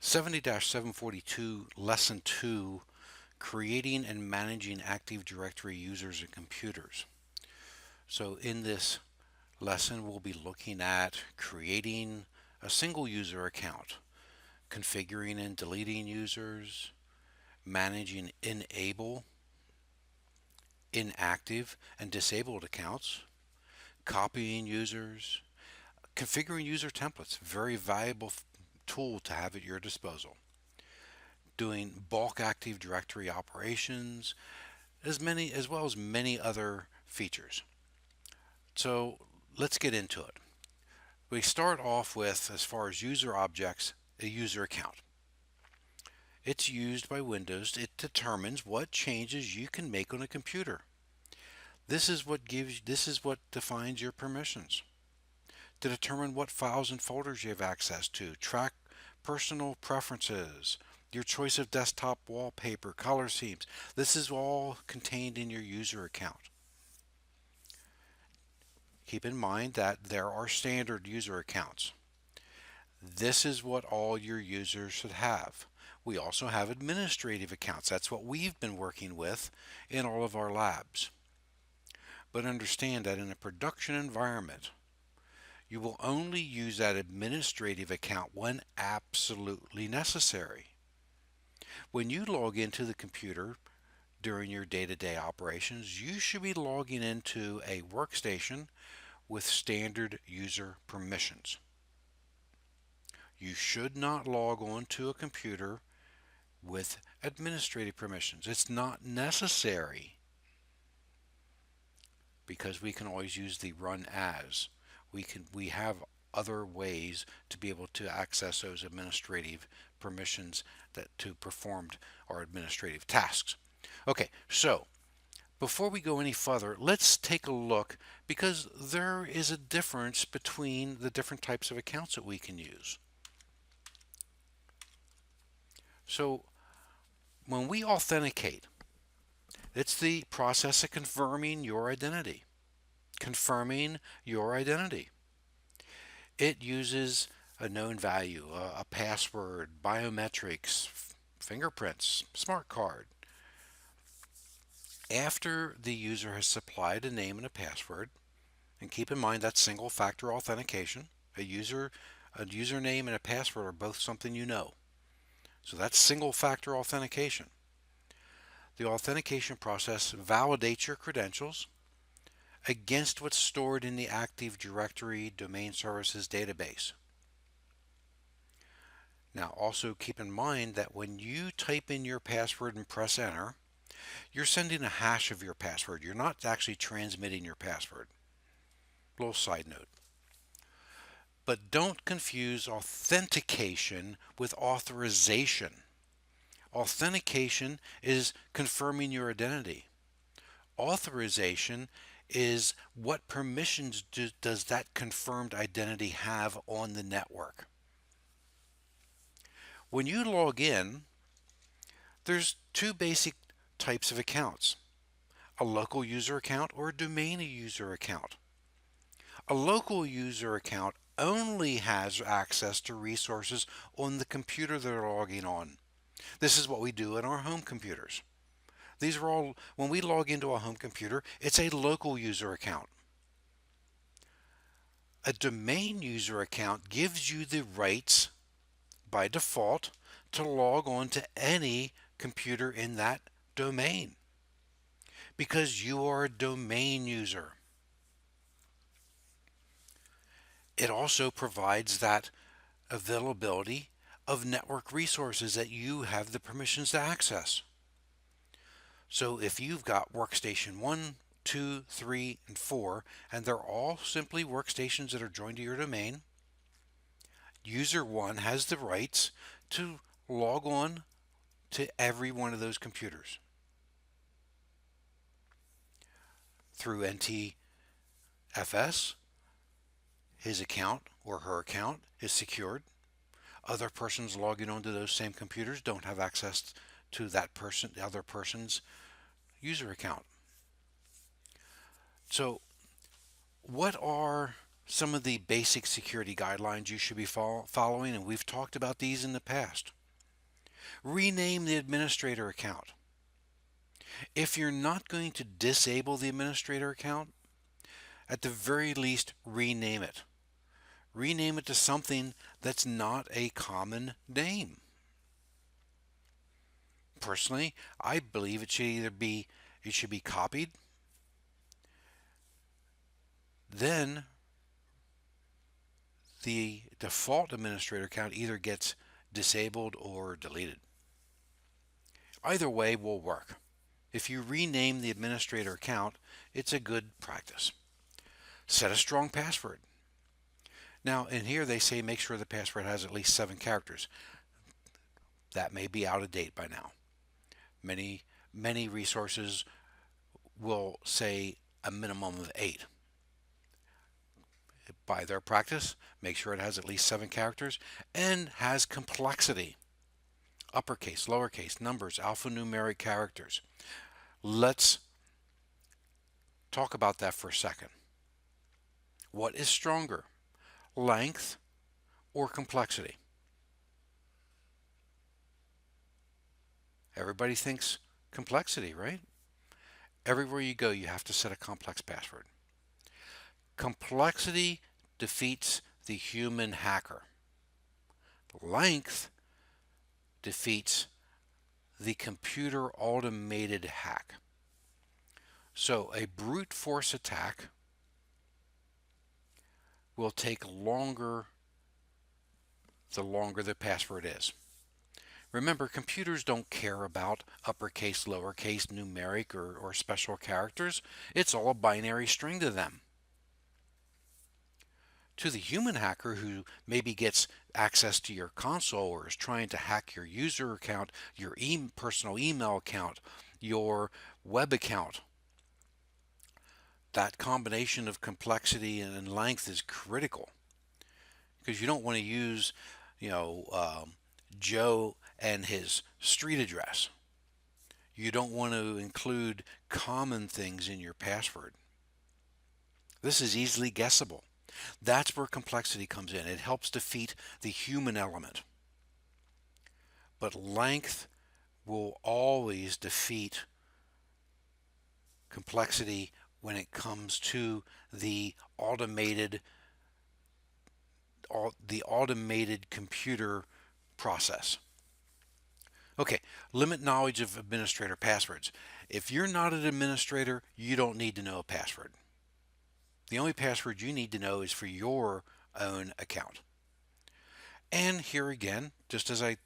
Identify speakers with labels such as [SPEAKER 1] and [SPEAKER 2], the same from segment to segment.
[SPEAKER 1] 70-742 Lesson 2, Creating and Managing Active Directory Users and Computers. So in this lesson, we'll be looking at creating a single user account, configuring and deleting users, managing enable, inactive, and disabled accounts, copying users, configuring user templates, very valuable tool to have at your disposal, doing bulk Active Directory operations, as well as many other features. So let's get into it. We start off with, as far as user objects, a user account. It's used by Windows. It determines what changes you can make on a computer. This is what defines your permissions. To determine what files and folders you have access to, track personal preferences, your choice of desktop wallpaper, color schemes. This is all contained in your user account. Keep in mind that there are standard user accounts. This is what all your users should have. We also have administrative accounts. That's what we've been working with in all of our labs. But understand that in a production environment, you will only use that administrative account when absolutely necessary. When you log into the computer during your day-to-day operations, you should be logging into a workstation with standard user permissions. You should not log on to a computer with administrative permissions. It's not necessary because we can always use the run as. We have other ways to be able to access those administrative permissions to perform our administrative tasks. Okay, so before we go any further, let's take a look, because there is a difference between the different types of accounts that we can use. So when we authenticate, it's the process of confirming your identity. Confirming your identity. It uses a known value, a password, biometrics, fingerprints, smart card. After the user has supplied a name and a password, and keep in mind that's single factor authentication. A username and a password are both something you know. So that's single factor authentication. The authentication process validates your credentials against what's stored in the Active Directory Domain Services database. Now also keep in mind that when you type in your password and press enter, you're sending a hash of your password. You're not actually transmitting your password. Little side note. But don't confuse authentication with authorization. Authentication is confirming your identity. Authorization is what permissions does that confirmed identity have on the network. When you log in, there's two basic types of accounts: a local user account or a domain user account. A local user account only has access to resources on the computer they're logging on. This is what we do in our home computers. These are all, when we log into a home computer, it's a local user account. A domain user account gives you the rights by default to log on to any computer in that domain because you are a domain user. It also provides that availability of network resources that you have the permissions to access. So if you've got workstation 1, 2, 3, and 4, and they're all simply workstations that are joined to your domain, user 1 has the rights to log on to every one of those computers. Through NTFS, his account or her account is secured. Other persons logging onto those same computers don't have access to the other person's user account. So what are some of the basic security guidelines you should be following? And we've talked about these in the past. Rename the administrator account. If you're not going to disable the administrator account, at the very least, rename it. Rename it to something that's not a common name. Personally, I believe it should be copied, then the default administrator account either gets disabled or deleted. Either way will work. If you rename the administrator account, it's a good practice. Set a strong password. Now, in here they say make sure the password has at least 7 characters. That may be out of date by now. Many resources will say a minimum of 8. By their practice, make sure it has at least 7 characters and has complexity. Uppercase, lowercase, numbers, alphanumeric characters. Let's talk about that for a second. What is stronger, length or complexity? Everybody thinks complexity, right? Everywhere you go, you have to set a complex password. Complexity defeats the human hacker. Length defeats the computer automated hack. So a brute force attack will take longer the longer the password is. Remember, computers don't care about uppercase, lowercase, numeric, or special characters. It's all a binary string to them. To the human hacker who maybe gets access to your console or is trying to hack your user account, your personal email account, your web account, that combination of complexity and length is critical, because you don't want to use, Joe and his street address. You don't want to include common things in your password. This is easily guessable. That's where complexity comes in. It helps defeat the human element. But length will always defeat complexity when it comes to the automated computer process. Okay, limit knowledge of administrator passwords. If you're not an administrator, you don't need to know a password. The only password you need to know is for your own account. And here again, just as I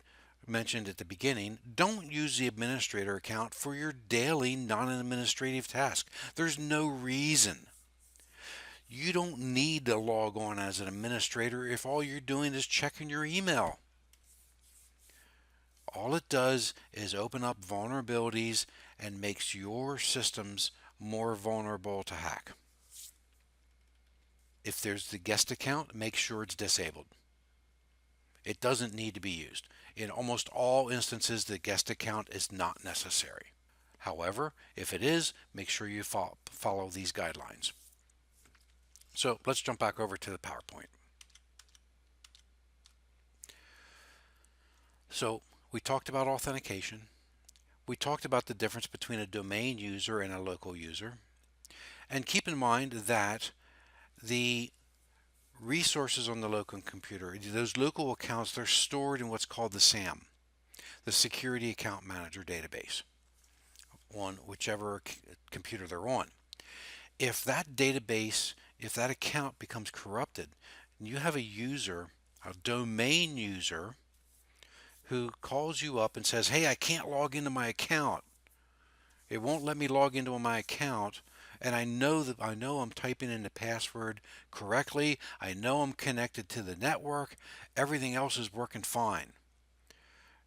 [SPEAKER 1] mentioned at the beginning, don't use the administrator account for your daily non-administrative task. There's no reason. You don't need to log on as an administrator if all you're doing is checking your email. All it does is open up vulnerabilities and makes your systems more vulnerable to hack. If there's the guest account, make sure it's disabled. It doesn't need to be used. In almost all instances, the guest account is not necessary. However, if it is, make sure you follow these guidelines. So let's jump back over to the PowerPoint. So we talked about authentication. We talked about the difference between a domain user and a local user. And keep in mind that the resources on the local computer, those local accounts, they're stored in what's called the SAM, the Security Account Manager database, on whichever computer they're on. If that database, if that account becomes corrupted, and you have a user, a domain user, who calls you up and says, hey, I can't log into my account. It won't let me log into my account. And I know I'm typing in the password correctly. I know I'm connected to the network. Everything else is working fine.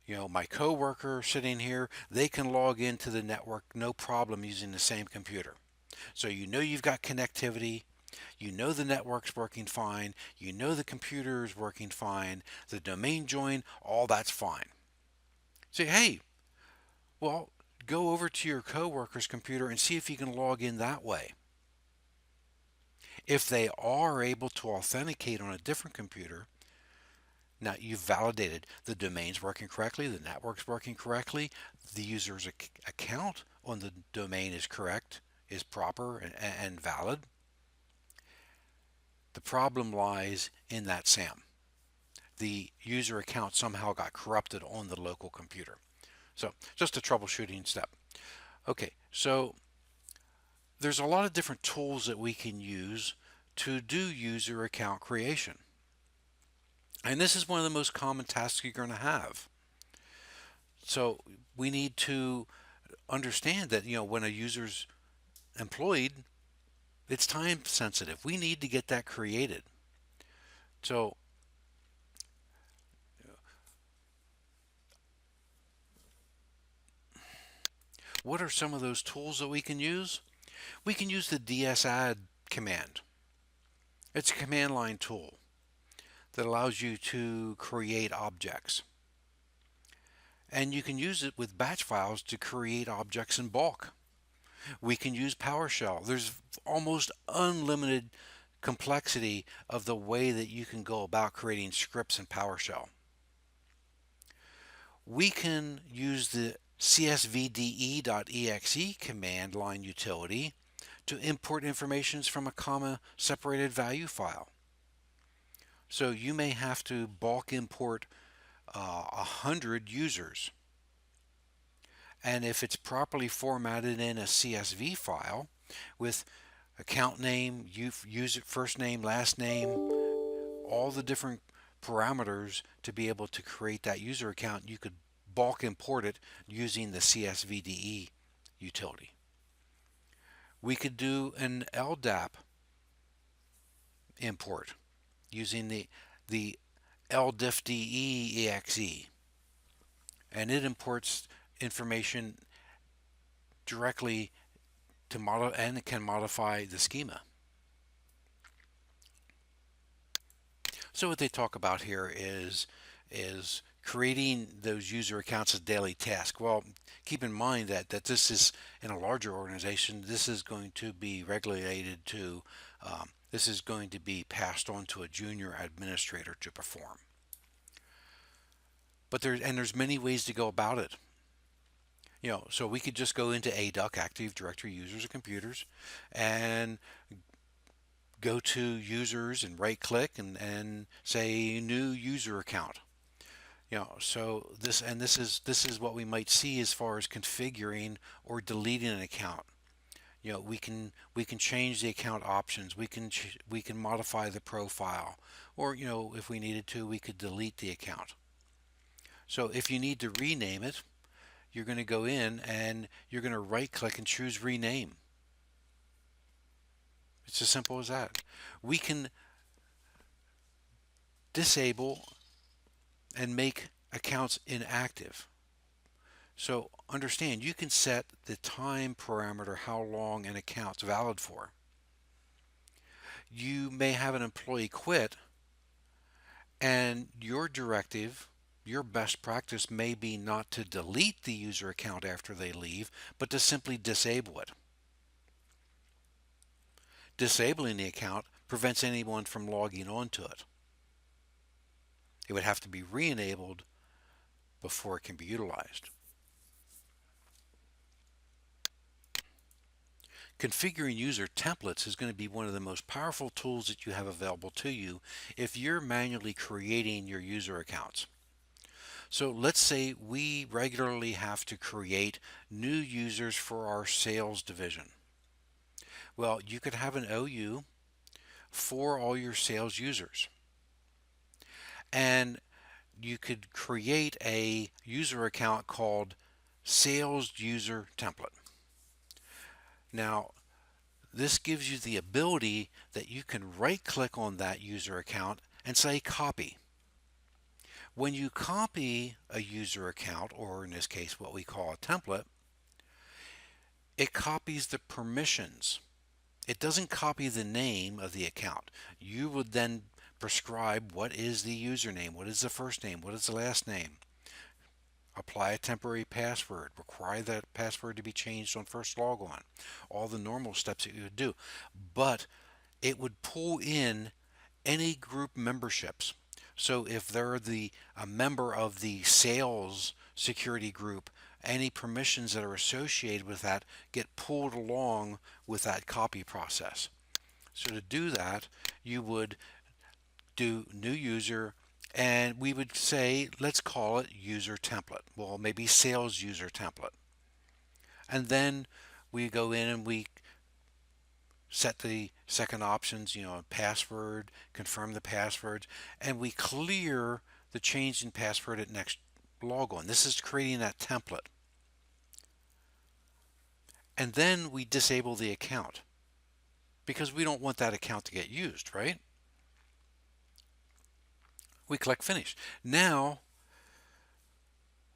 [SPEAKER 1] My coworker sitting here, they can log into the network no problem using the same computer. So you've got connectivity. The network's working fine. The computer is working fine. The domain join, all that's fine. Say, hey, well, go over to your coworker's computer and see if you can log in that way. If they are able to authenticate on a different computer, Now you've validated the domain's working correctly, the network's working correctly, the user's account on the domain is correct, is proper and valid. The problem lies in that SAM. The user account somehow got corrupted on the local computer. So just a troubleshooting step. Okay, so there's a lot of different tools that we can use to do user account creation. And this is one of the most common tasks you're going to have. So we need to understand that, when a user's employed, it's time sensitive. We need to get that created. So what are some of those tools that we can use? We can use the dsadd command. It's a command line tool that allows you to create objects. And you can use it with batch files to create objects in bulk. We can use PowerShell. There's almost unlimited complexity of the way that you can go about creating scripts in PowerShell. We can use the csvde.exe command line utility to import information from a comma separated value file. So you may have to bulk import 100 users. And if it's properly formatted in a CSV file with account name, user first name, last name, all the different parameters to be able to create that user account, you could bulk import it using the CSVDE utility. We could do an LDAP import using the LDIFDE exe, and it imports information directly to model, and it can modify the schema. So what they talk about here is creating those user accounts as daily task. Well, keep in mind that this is, in a larger organization, this is going to be regulated to this is going to be passed on to a junior administrator to perform. But there's many ways to go about it. So we could just go into ADUC, Active Directory Users and Computers, and go to users and right click and say new user account. So this is what we might see as far as configuring or deleting an account. We can change the account options. We can modify the profile, or if we needed to, we could delete the account. So if you need to rename it, you're going to go in and you're going to right click and choose rename. It's as simple as that. We can disable and make accounts inactive. So understand, you can set the time parameter how long an account's valid for. You may have an employee quit, and your directive, your best practice may be not to delete the user account after they leave, but to simply disable it. Disabling the account prevents anyone from logging onto it. It would have to be re-enabled before it can be utilized. Configuring user templates is going to be one of the most powerful tools that you have available to you if you're manually creating your user accounts. So let's say we regularly have to create new users for our sales division. Well, you could have an OU for all your sales users. And you could create a user account called Sales User Template. Now, this gives you the ability that you can right click on that user account and say copy. When you copy a user account, or in this case what we call a template, it copies the permissions. It doesn't copy the name of the account. You would then prescribe what is the username, what is the first name, what is the last name. Apply a temporary password, require that password to be changed on first logon, all the normal steps that you would do. But it would pull in any group memberships. So if they're a member of the sales security group, any permissions that are associated with that get pulled along with that copy process. So to do that, you would do new user, and we would say, let's call it user template. Well, maybe sales user template. And then we go in and we set the second options, password, confirm the passwords, and we clear the change in password at next logon. This is creating that template. And then we disable the account because we don't want that account to get used, right? We click finish. Now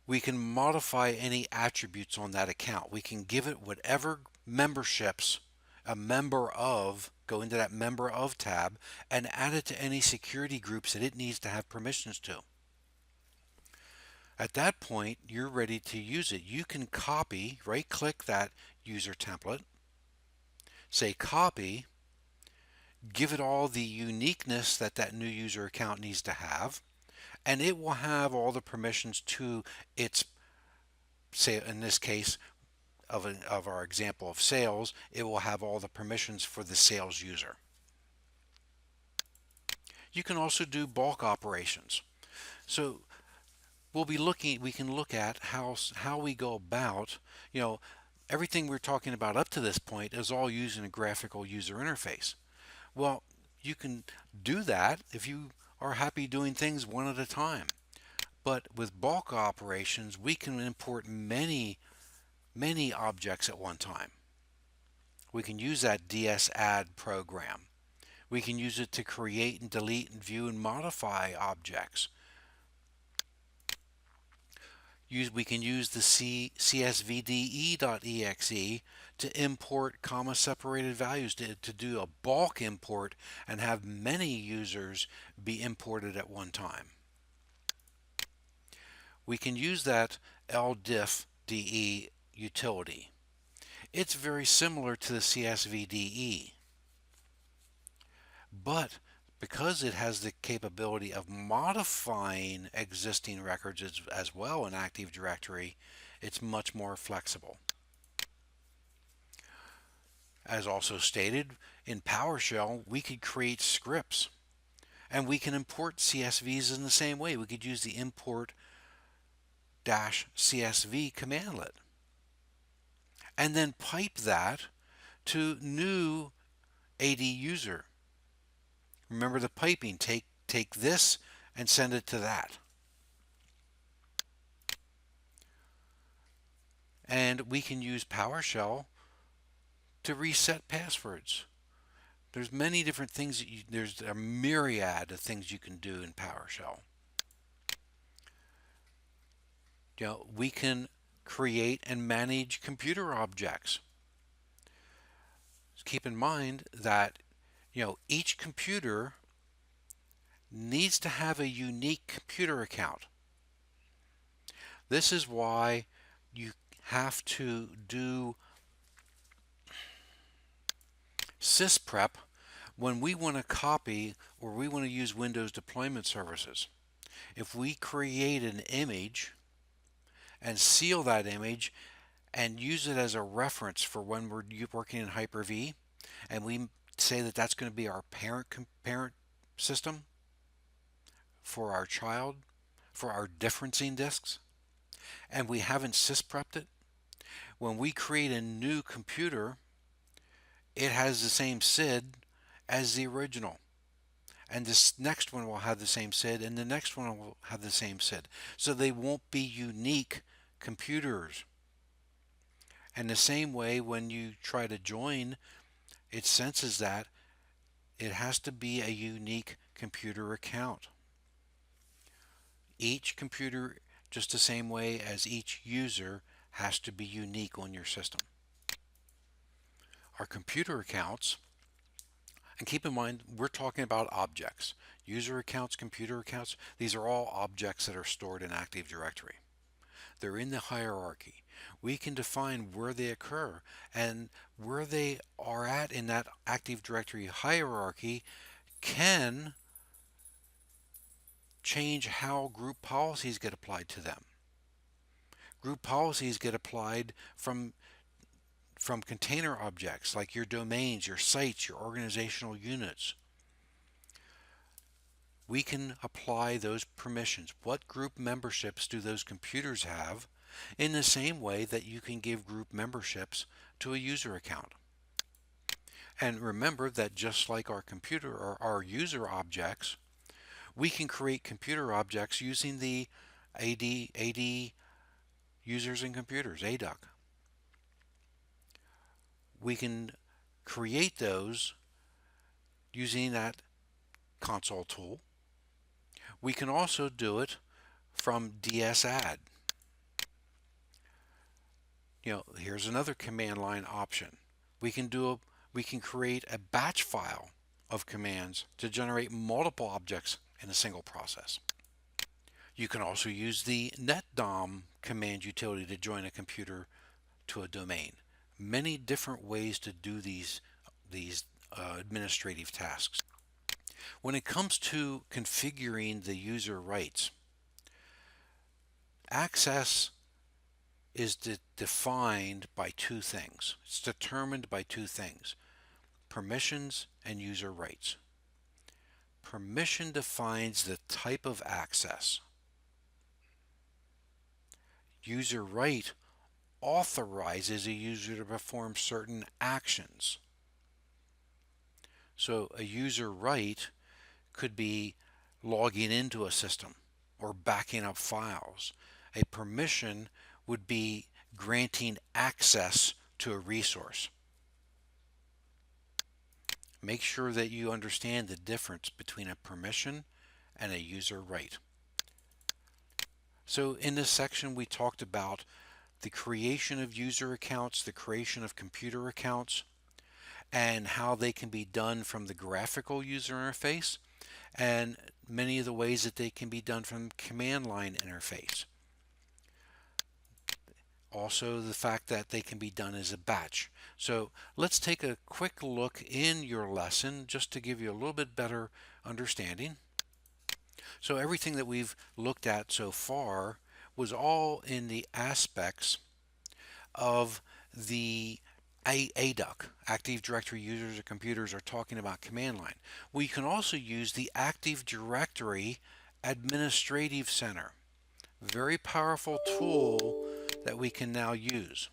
[SPEAKER 1] we can modify any attributes on that account. We can give it whatever memberships a member of, go into that member of tab and add it to any security groups that it needs to have permissions to. At that point, you're ready to use it. You can copy, right click that user template, say copy, give it all the uniqueness that that new user account needs to have, and it will have all the permissions to its, say in this case of our example of sales, it will have all the permissions for the sales user. You can also do bulk operations. So we can look at how we go about, you know, everything we're talking about up to this point is all using a graphical user interface. Well, you can do that if you are happy doing things one at a time. But with bulk operations, we can import many objects at one time. We can use that DS-add program. We can use it to create and delete and view and modify objects. We can use the csvde.exe to import comma separated values to do a bulk import and have many users be imported at one time. We can use that ldiff.de utility. It's very similar to the CSVDE, but because it has the capability of modifying existing records as well in Active Directory, it's much more flexible. As also stated, in PowerShell, we could create scripts and we can import CSVs in the same way. We could use the import -csv commandlet and then pipe that to new AD user. Remember the piping, take this and send it to that. And we can use PowerShell to reset passwords. There's many different things there's a myriad of things you can do in PowerShell. We can create and manage computer objects. Keep in mind that each computer needs to have a unique computer account. This is why you have to do sysprep when we want to copy or we want to use Windows deployment services. If we create an image and seal that image and use it as a reference for when we're working in Hyper-V, and we say that that's going to be our parent system for our child, for our differencing disks, and we haven't sysprepped it, when we create a new computer, it has the same SID as the original. And this next one will have the same SID, and the next one will have the same SID. So they won't be unique computers. And the same way, when you try to join, it senses that it has to be a unique computer account. Each computer, just the same way as each user, has to be unique on your system. Our computer accounts, and keep in mind, we're talking about objects. User accounts, computer accounts, these are all objects that are stored in Active Directory. They're in the hierarchy. We can define where they occur, and where they are at in that Active Directory hierarchy can change how group policies get applied to them. Group policies get applied from container objects like your domains, your sites, your organizational units. We can apply those permissions. What group memberships do those computers have? In the same way that you can give group memberships to a user account. And remember that just like our computer or our user objects, we can create computer objects using the AD users and computers, ADUC. We can create those using that console tool. We can also do it from DSAdd. Here's another command line option. We can create a batch file of commands to generate multiple objects in a single process. You can also use the netdom command utility to join a computer to a domain. Many different ways to do these administrative tasks. When it comes to configuring the user rights, access is defined by two things. It's determined by two things: permissions and user rights. Permission defines the type of access. User right authorizes a user to perform certain actions. So a user right could be logging into a system or backing up files. A permission would be granting access to a resource. Make sure that you understand the difference between a permission and a user right. So in this section we talked about the creation of user accounts, the creation of computer accounts, and how they can be done from the graphical user interface, and many of the ways that they can be done from command line interface. Also the fact that they can be done as a batch. So let's take a quick look in your lesson just to give you a little bit better understanding. So everything that we've looked at so far was all in the aspects of the ADUC, Active Directory Users and Computers, are talking about command line. We can also use the Active Directory Administrative Center. Very powerful tool that we can now use.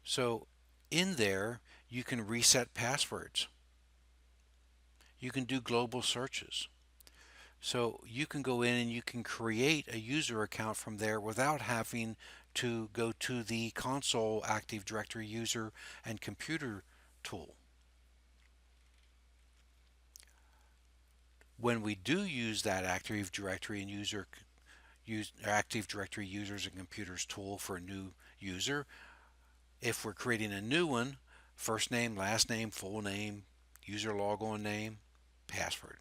[SPEAKER 1] So in there you can reset passwords. You can do global searches. So you can go in and you can create a user account from there without having to go to the console Active Directory user and computer tool. When we do use that Active Directory and Active Directory users and computers tool for a new user, if we're creating a new one, first name, last name, full name, user logon name, password.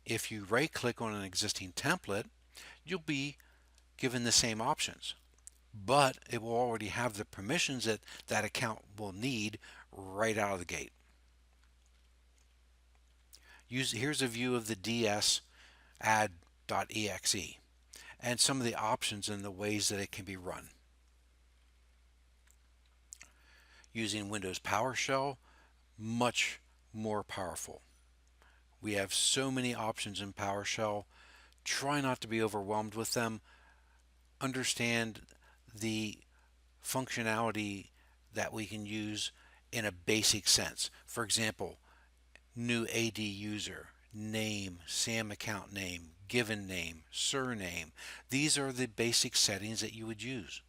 [SPEAKER 1] If you right click on an existing template, you'll be given the same options, but it will already have the permissions that that account will need right out of the gate. Here's a view of the ds add.exe and some of the options and the ways that it can be run. Using Windows PowerShell, much more powerful. We have so many options in PowerShell. Try not to be overwhelmed with them. Understand the functionality that we can use in a basic sense. For example, new AD user, name, SAM account name, given name, surname. These are the basic settings that you would use.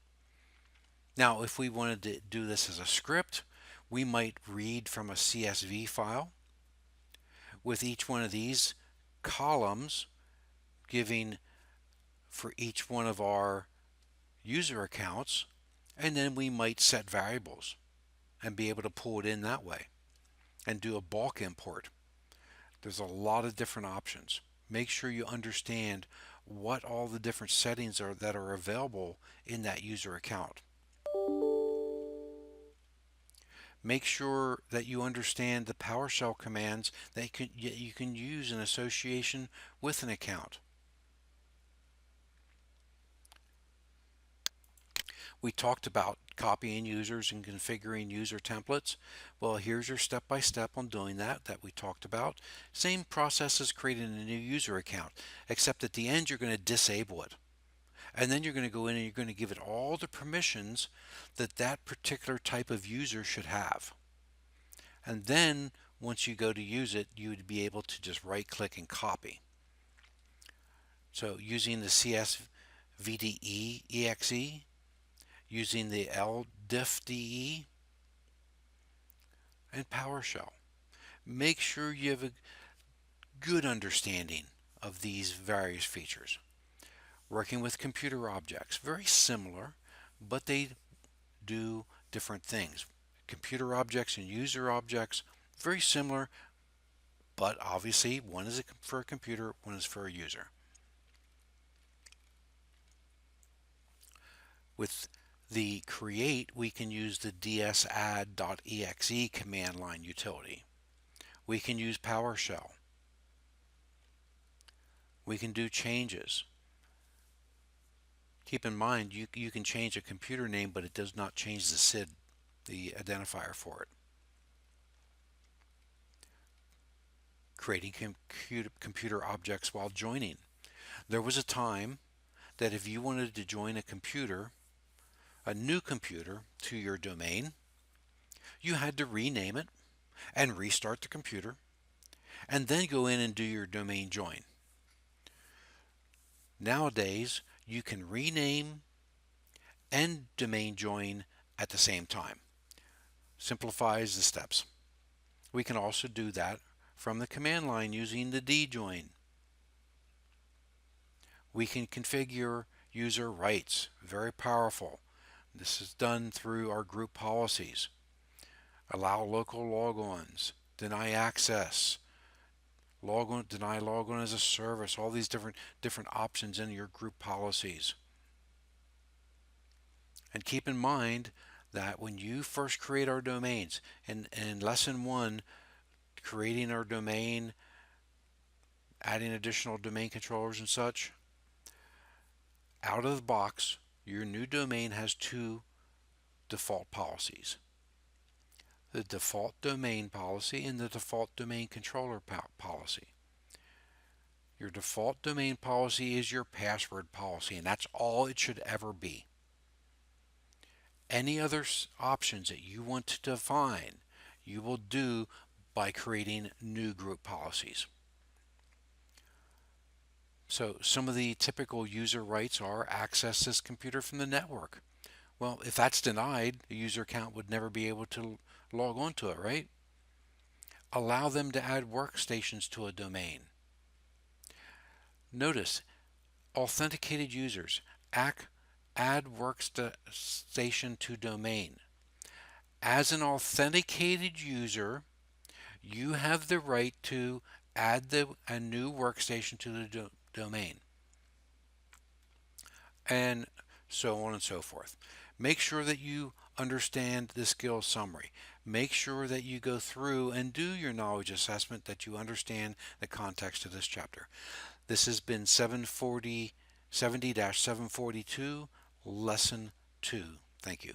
[SPEAKER 1] Now, if we wanted to do this as a script, we might read from a CSV file with each one of these columns giving for each one of our user accounts, and then we might set variables and be able to pull it in that way and do a bulk import. There's a lot of different options. Make sure you understand what all the different settings are that are available in that user account. Make sure that you understand the PowerShell commands that you can use in association with an account. We talked about copying users and configuring user templates. Well, here's your step-by-step on doing that we talked about. Same process as creating a new user account, except at the end you're going to disable it. And then you're going to go in and you're going to give it all the permissions that that particular type of user should have. And then once you go to use it, you would be able to just right click and copy. So using the CSVDE exe, using the LDIFDE, and PowerShell. Make sure you have a good understanding of these various features. Working with computer objects, very similar, but they do different things. Computer objects and user objects, very similar, but obviously one is for a computer, one is for a user. With the create, we can use the dsadd.exe command line utility. We can use PowerShell. We can do changes. Keep in mind, you can change a computer name, but it does not change the SID, the identifier for it. Creating computer objects while joining. There was a time that if you wanted to join a new computer to your domain, you had to rename it and restart the computer and then go in and do your domain join. Nowadays, you can rename and domain join at the same time. Simplifies the steps. We can also do that from the command line using the djoin. We can configure user rights. Very powerful. This is done through our group policies. Allow local logons, deny access, deny logon as a service, all these different options in your group policies. And keep in mind that when you first create our domains, in lesson 1, creating our domain, adding additional domain controllers and such, out of the box, your new domain has 2 default policies. The default domain policy and the default domain controller policy. Your default domain policy is your password policy, and that's all it should ever be. Any other options that you want to define, you will do by creating new group policies. So some of the typical user rights are access this computer from the network. Well, if that's denied, the user account would never be able to log on to it, right? Allow them to add workstations to a domain. Notice, authenticated users, add workstation to domain. As an authenticated user, you have the right to add a new workstation to the domain, and so on and so forth. Make sure that you understand the skills summary. Make sure that you go through and do your knowledge assessment, that you understand the context of this chapter. This has been 70-742, Lesson 2. Thank you.